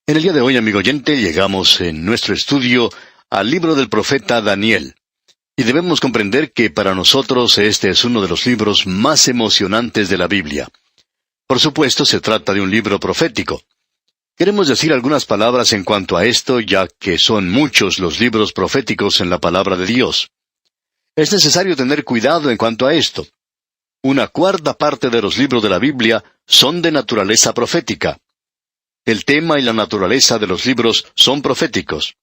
En el día de hoy, amigo oyente, llegamos en nuestro estudio al libro del profeta Daniel. Y debemos comprender que para nosotros este es uno de los libros más emocionantes de la Biblia. Por supuesto, se trata de un libro profético. Queremos decir algunas palabras en cuanto a esto, ya que son muchos los libros proféticos en la palabra de Dios. Es necesario tener cuidado en cuanto a esto. Una cuarta parte de los libros de la Biblia son de naturaleza profética. El tema y la naturaleza de los libros son proféticos.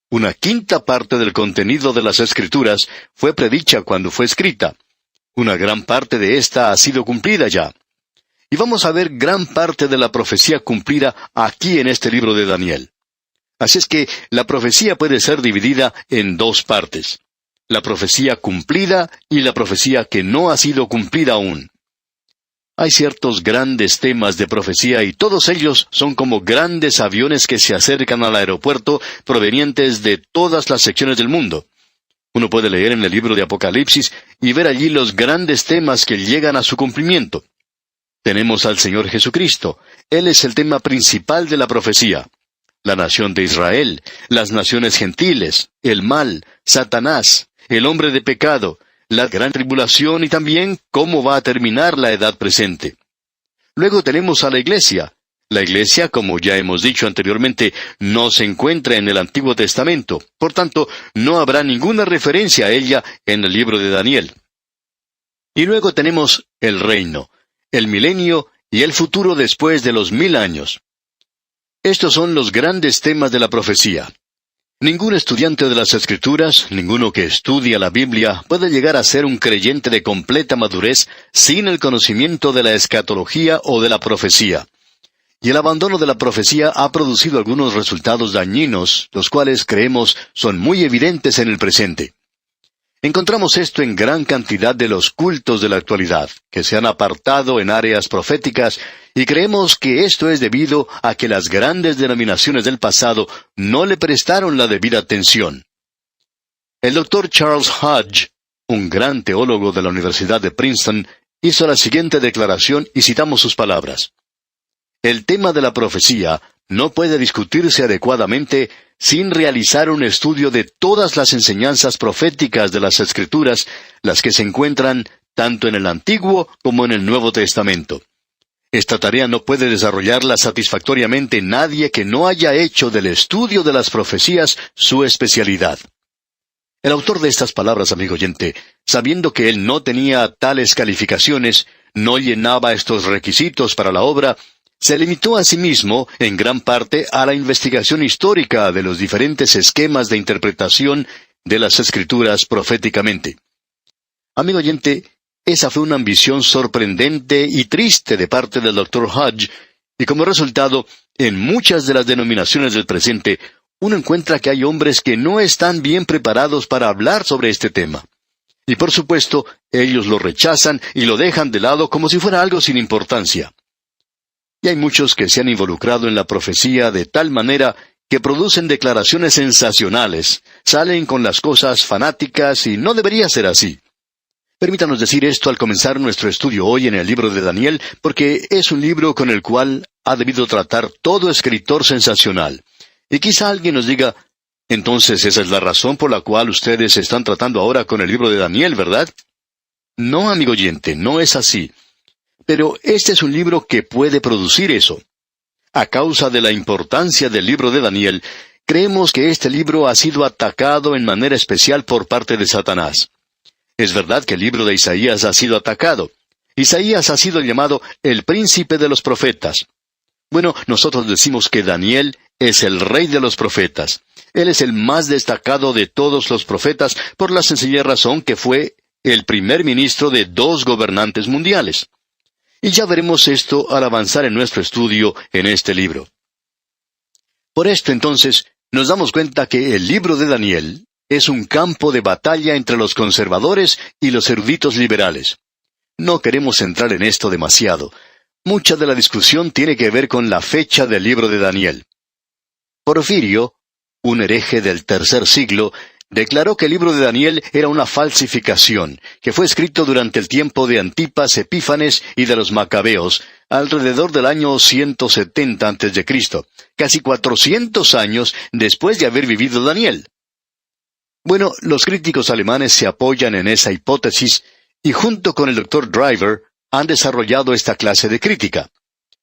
Una quinta parte del contenido de las Escrituras fue predicha cuando fue escrita. Una gran parte de esta ha sido cumplida ya. Y vamos a ver gran parte de la profecía cumplida aquí en este libro de Daniel. Así es que la profecía puede ser dividida en dos partes: la profecía cumplida y la profecía que no ha sido cumplida aún. Hay ciertos grandes temas de profecía y todos ellos son como grandes aviones que se acercan al aeropuerto provenientes de todas las secciones del mundo. Uno puede leer en el libro de Apocalipsis y ver allí los grandes temas que llegan a su cumplimiento. Tenemos al Señor Jesucristo. Él es el tema principal de la profecía. La nación de Israel, las naciones gentiles, el mal, Satanás, el hombre de pecado, la gran tribulación y también cómo va a terminar la edad presente. Luego tenemos a la iglesia. La iglesia, como ya hemos dicho anteriormente, no se encuentra en el Antiguo Testamento. Por tanto, no habrá ninguna referencia a ella en el libro de Daniel. Y luego tenemos el reino, el milenio y el futuro después de los 1000 años. Estos son los grandes temas de la profecía. Ningún estudiante de las Escrituras, ninguno que estudia la Biblia, puede llegar a ser un creyente de completa madurez sin el conocimiento de la escatología o de la profecía. Y el abandono de la profecía ha producido algunos resultados dañinos, los cuales creemos son muy evidentes en el presente. Encontramos esto en gran cantidad de los cultos de la actualidad, que se han apartado en áreas proféticas, y creemos que esto es debido a que las grandes denominaciones del pasado no le prestaron la debida atención. El Dr. Charles Hodge, un gran teólogo de la Universidad de Princeton, hizo la siguiente declaración y citamos sus palabras: "El tema de la profecía no puede discutirse adecuadamente sin realizar un estudio de todas las enseñanzas proféticas de las Escrituras, las que se encuentran tanto en el Antiguo como en el Nuevo Testamento. Esta tarea no puede desarrollarla satisfactoriamente nadie que no haya hecho del estudio de las profecías su especialidad". El autor de estas palabras, amigo oyente, sabiendo que él no tenía tales calificaciones, no llenaba estos requisitos para la obra, se limitó a sí mismo, en gran parte, a la investigación histórica de los diferentes esquemas de interpretación de las Escrituras proféticamente. Amigo oyente, esa fue una ambición sorprendente y triste de parte del Dr. Hodge, y como resultado, en muchas de las denominaciones del presente, uno encuentra que hay hombres que no están bien preparados para hablar sobre este tema. Y por supuesto, ellos lo rechazan y lo dejan de lado como si fuera algo sin importancia. Y hay muchos que se han involucrado en la profecía de tal manera que producen declaraciones sensacionales, salen con las cosas fanáticas y no debería ser así. Permítanos decir esto al comenzar nuestro estudio hoy en el libro de Daniel, porque es un libro con el cual ha debido tratar todo escritor sensacional. Y quizá alguien nos diga: entonces esa es la razón por la cual ustedes están tratando ahora con el libro de Daniel, ¿verdad? No, amigo oyente, no es así. Pero este es un libro que puede producir eso. A causa de la importancia del libro de Daniel, creemos que este libro ha sido atacado en manera especial por parte de Satanás. Es verdad que el libro de Isaías ha sido atacado. Isaías ha sido llamado el príncipe de los profetas. Bueno, nosotros decimos que Daniel es el rey de los profetas. Él es el más destacado de todos los profetas por la sencilla razón que fue el primer ministro de 2 gobernantes mundiales. Y ya veremos esto al avanzar en nuestro estudio en este libro. Por esto, entonces, nos damos cuenta que el libro de Daniel es un campo de batalla entre los conservadores y los eruditos liberales. No queremos entrar en esto demasiado. Mucha de la discusión tiene que ver con la fecha del libro de Daniel. Porfirio, un hereje del tercer siglo, declaró que el libro de Daniel era una falsificación, que fue escrito durante el tiempo de Antipas Epífanes y de los Macabeos, alrededor del año 170 a.C., casi 400 años después de haber vivido Daniel. Bueno, los críticos alemanes se apoyan en esa hipótesis y junto con el Dr. Driver han desarrollado esta clase de crítica.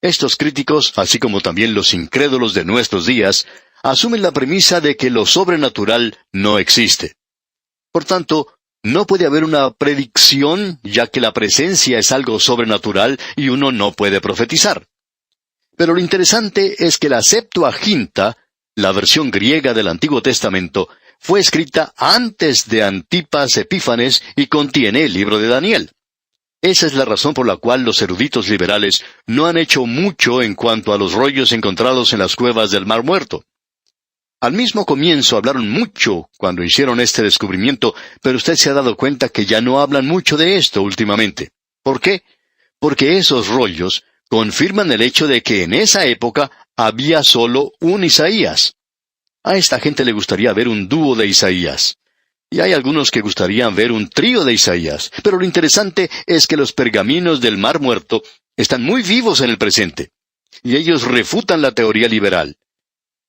Estos críticos, así como también los incrédulos de nuestros días, asumen la premisa de que lo sobrenatural no existe. Por tanto, no puede haber una predicción, ya que la presencia es algo sobrenatural y uno no puede profetizar. Pero lo interesante es que la Septuaginta, la versión griega del Antiguo Testamento, fue escrita antes de Antipas Epífanes y contiene el libro de Daniel. Esa es la razón por la cual los eruditos liberales no han hecho mucho en cuanto a los rollos encontrados en las cuevas del Mar Muerto. Al mismo comienzo hablaron mucho cuando hicieron este descubrimiento, pero usted se ha dado cuenta que ya no hablan mucho de esto últimamente. ¿Por qué? Porque esos rollos confirman el hecho de que en esa época había solo un Isaías. A esta gente le gustaría ver un dúo de Isaías. Y hay algunos que gustarían ver un trío de Isaías. Pero lo interesante es que los pergaminos del Mar Muerto están muy vivos en el presente. Y ellos refutan la teoría liberal.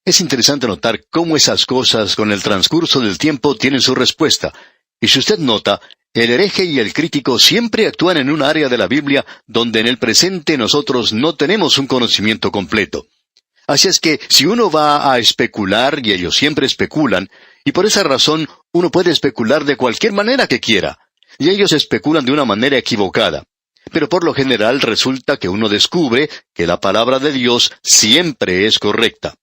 Es interesante notar cómo esas cosas con el transcurso del tiempo tienen su respuesta. Y si usted nota, el hereje y el crítico siempre actúan en un área de la Biblia donde en el presente nosotros no tenemos un conocimiento completo. Así es que si uno va a especular, y ellos siempre especulan, y por esa razón uno puede especular de cualquier manera que quiera, y ellos especulan de una manera equivocada. Pero por lo general resulta que uno descubre que la palabra de Dios siempre es correcta.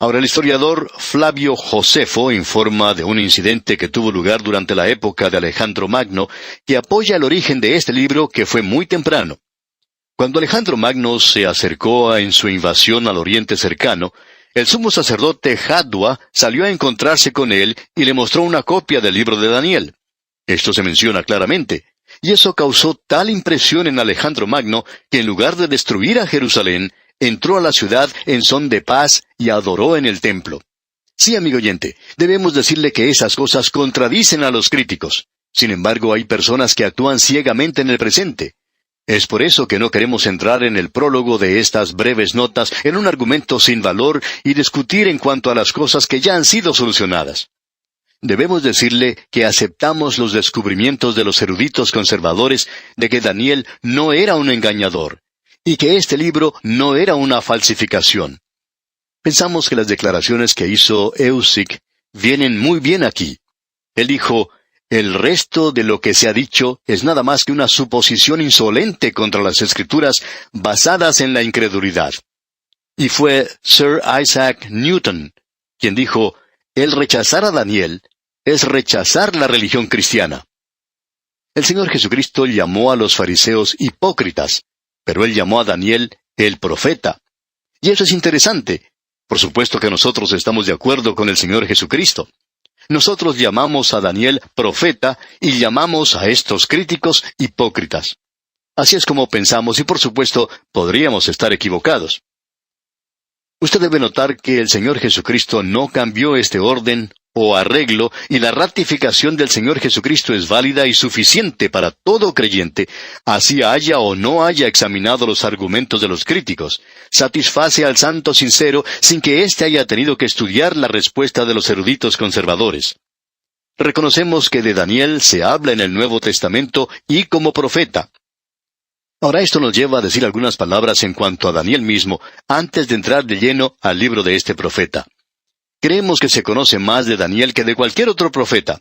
Ahora el historiador Flavio Josefo informa de un incidente que tuvo lugar durante la época de Alejandro Magno, que apoya el origen de este libro que fue muy temprano. Cuando Alejandro Magno se acercó en su invasión al Oriente Cercano, el sumo sacerdote Jadua salió a encontrarse con él y le mostró una copia del libro de Daniel. Esto se menciona claramente, y eso causó tal impresión en Alejandro Magno que en lugar de destruir a Jerusalén, entró a la ciudad en son de paz y adoró en el templo. Sí, amigo oyente, debemos decirle que esas cosas contradicen a los críticos. Sin embargo, hay personas que actúan ciegamente en el presente. Es por eso que no queremos entrar en el prólogo de estas breves notas en un argumento sin valor y discutir en cuanto a las cosas que ya han sido solucionadas. Debemos decirle que aceptamos los descubrimientos de los eruditos conservadores de que Daniel no era un engañador, y que este libro no era una falsificación. Pensamos que las declaraciones que hizo Eusic vienen muy bien aquí. Él dijo: el resto de lo que se ha dicho es nada más que una suposición insolente contra las Escrituras basadas en la incredulidad. Y fue Sir Isaac Newton quien dijo: el rechazar a Daniel es rechazar la religión cristiana. El Señor Jesucristo llamó a los fariseos hipócritas, pero Él llamó a Daniel el profeta. Y eso es interesante. Por supuesto que nosotros estamos de acuerdo con el Señor Jesucristo. Nosotros llamamos a Daniel profeta y llamamos a estos críticos hipócritas. Así es como pensamos y por supuesto podríamos estar equivocados. Usted debe notar que el Señor Jesucristo no cambió este orden o arreglo y la ratificación del Señor Jesucristo es válida y suficiente para todo creyente, así haya o no haya examinado los argumentos de los críticos. Satisface al santo sincero sin que éste haya tenido que estudiar la respuesta de los eruditos conservadores. Reconocemos que de Daniel se habla en el Nuevo Testamento y como profeta. Ahora esto nos lleva a decir algunas palabras en cuanto a Daniel mismo, antes de entrar de lleno al libro de este profeta. Creemos que se conoce más de Daniel que de cualquier otro profeta.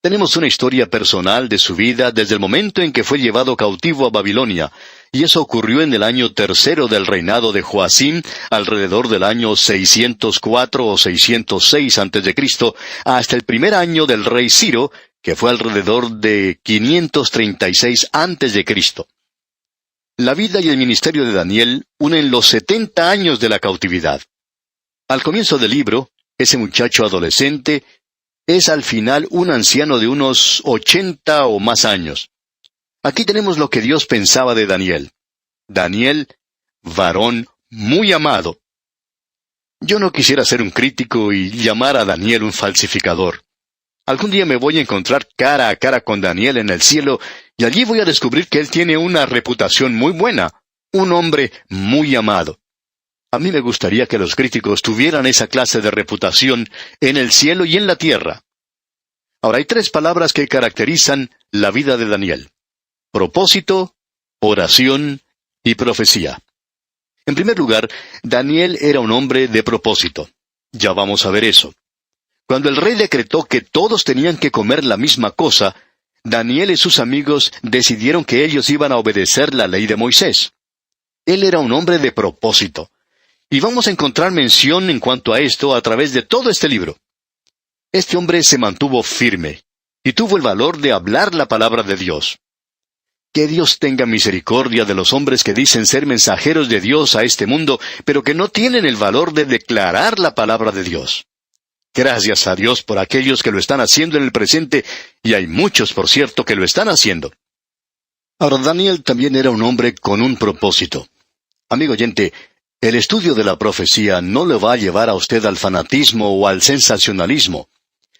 Tenemos una historia personal de su vida desde el momento en que fue llevado cautivo a Babilonia, y eso ocurrió en el año 3 del reinado de Joacim, alrededor del año 604 o 606 a.C., hasta el primer año del rey Ciro, que fue alrededor de 536 a.C. La vida y el ministerio de Daniel unen los 70 años de la cautividad. Al comienzo del libro, ese muchacho adolescente es al final un anciano de unos 80 o más años. Aquí tenemos lo que Dios pensaba de Daniel. Daniel, varón muy amado. Yo no quisiera ser un crítico y llamar a Daniel un falsificador. Algún día me voy a encontrar cara a cara con Daniel en el cielo, y allí voy a descubrir que él tiene una reputación muy buena, un hombre muy amado. A mí me gustaría que los críticos tuvieran esa clase de reputación en el cielo y en la tierra. Ahora hay 3 palabras que caracterizan la vida de Daniel: propósito, oración y profecía. En primer lugar, Daniel era un hombre de propósito. Ya vamos a ver eso. Cuando el rey decretó que todos tenían que comer la misma cosa, Daniel y sus amigos decidieron que ellos iban a obedecer la ley de Moisés. Él era un hombre de propósito. Y vamos a encontrar mención en cuanto a esto a través de todo este libro. Este hombre se mantuvo firme y tuvo el valor de hablar la palabra de Dios. Que Dios tenga misericordia de los hombres que dicen ser mensajeros de Dios a este mundo, pero que no tienen el valor de declarar la palabra de Dios. Gracias a Dios por aquellos que lo están haciendo en el presente, y hay muchos, por cierto, que lo están haciendo. Ahora, Daniel también era un hombre con un propósito. Amigo oyente, el estudio de la profecía no le va a llevar a usted al fanatismo o al sensacionalismo.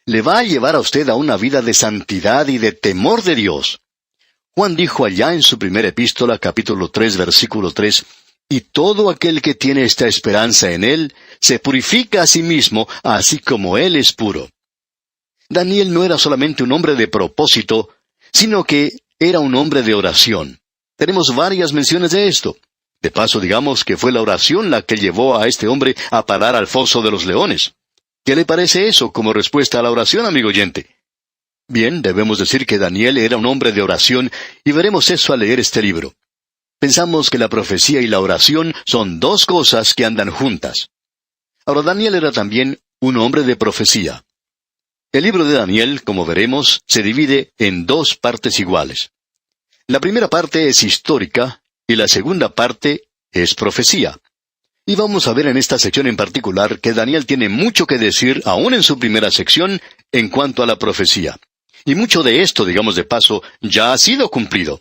Le va a llevar a usted a una vida de santidad y de temor de Dios. Juan dijo allá en su primera epístola, capítulo 3, versículo 3, «Y todo aquel que tiene esta esperanza en Él, se purifica a sí mismo, así como Él es puro». Daniel no era solamente un hombre de propósito, sino que era un hombre de oración. Tenemos varias menciones de esto. De paso, digamos que fue la oración la que llevó a este hombre a parar al foso de los leones. ¿Qué le parece eso como respuesta a la oración, amigo oyente? Bien, debemos decir que Daniel era un hombre de oración, y veremos eso al leer este libro. Pensamos que la profecía y la oración son 2 cosas que andan juntas. Ahora, Daniel era también un hombre de profecía. El libro de Daniel, como veremos, se divide en 2 partes iguales. La primera parte es histórica, y la segunda parte es profecía. Y vamos a ver en esta sección en particular que Daniel tiene mucho que decir, aún en su primera sección, en cuanto a la profecía. Y mucho de esto, digamos de paso, ya ha sido cumplido.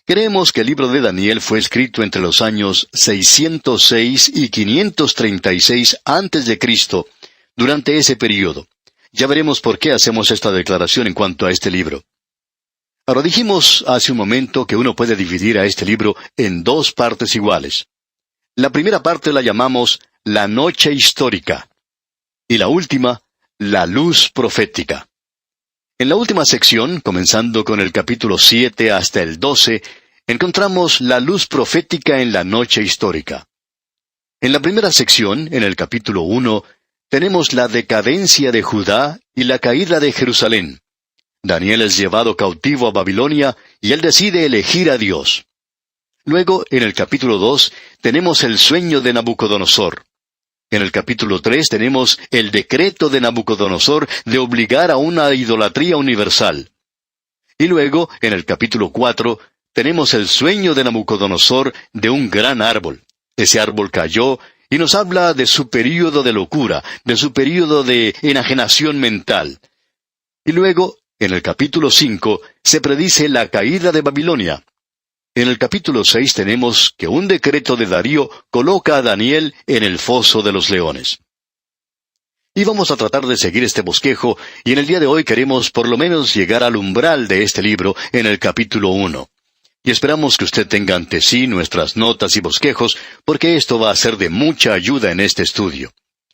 Creemos que el libro de Daniel fue escrito entre los años 606 y 536 antes de Cristo, durante ese período. Ya veremos por qué hacemos esta declaración en cuanto a este libro. Ahora, dijimos hace un momento que uno puede dividir a este libro en 2 partes iguales. La primera parte la llamamos la noche histórica, y la última, la luz profética. En la última sección, comenzando con el capítulo 7 hasta el 12, encontramos la luz profética en la noche histórica. En la primera sección, en el capítulo 1, tenemos la decadencia de Judá y la caída de Jerusalén. Daniel es llevado cautivo a Babilonia y él decide elegir a Dios. Luego, en el capítulo 2, tenemos el sueño de Nabucodonosor. En el capítulo 3 tenemos el decreto de Nabucodonosor de obligar a una idolatría universal. Y luego, en el capítulo 4, tenemos el sueño de Nabucodonosor de un gran árbol. Ese árbol cayó y nos habla de su período de locura, de su período de enajenación mental. Y luego, en el capítulo 5, se predice la caída de Babilonia. En el capítulo 6 tenemos que un decreto de Darío coloca a Daniel en el foso de los leones. Y vamos a tratar de seguir este bosquejo, y en el día de hoy queremos por lo menos llegar al umbral de este libro en el capítulo 1. Y esperamos que usted tenga ante sí nuestras notas y bosquejos, porque esto va a ser de mucha ayuda en este estudio.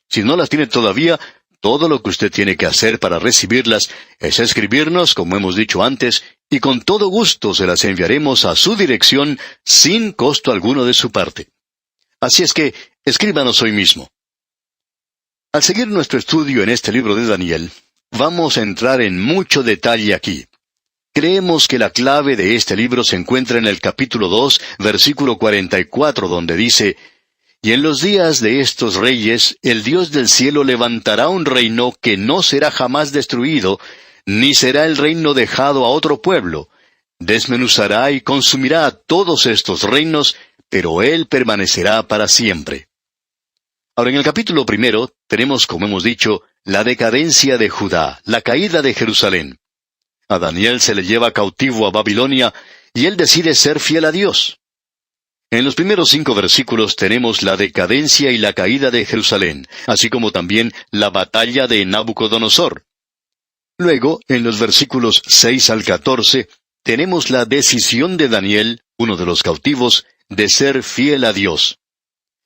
Si no las tiene todavía, todo lo que usted tiene que hacer para recibirlas es escribirnos, como hemos dicho antes, y con todo gusto se las enviaremos a su dirección sin costo alguno de su parte. Así es que, escríbanos hoy mismo. Al seguir nuestro estudio en este libro de Daniel, vamos a entrar en mucho detalle aquí. Creemos que la clave de este libro se encuentra en el capítulo 2, versículo 44, donde dice: «Y en los días de estos reyes, el Dios del cielo levantará un reino que no será jamás destruido, ni será el reino dejado a otro pueblo. Desmenuzará y consumirá a todos estos reinos, pero él permanecerá para siempre». Ahora, en el capítulo 1 tenemos, como hemos dicho, la decadencia de Judá, la caída de Jerusalén. A Daniel se le lleva cautivo a Babilonia, y él decide ser fiel a Dios. En los primeros 5 versículos tenemos la decadencia y la caída de Jerusalén, así como también la batalla de Nabucodonosor. Luego, en los versículos 6 al 14, tenemos la decisión de Daniel, uno de los cautivos, de ser fiel a Dios.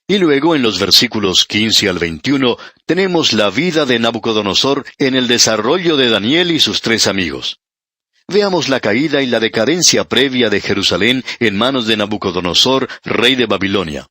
Y luego, en los versículos 15 al 21, tenemos la vida de Nabucodonosor en el desarrollo de Daniel y sus tres amigos. Veamos la caída y la decadencia previa de Jerusalén en manos de Nabucodonosor, rey de Babilonia.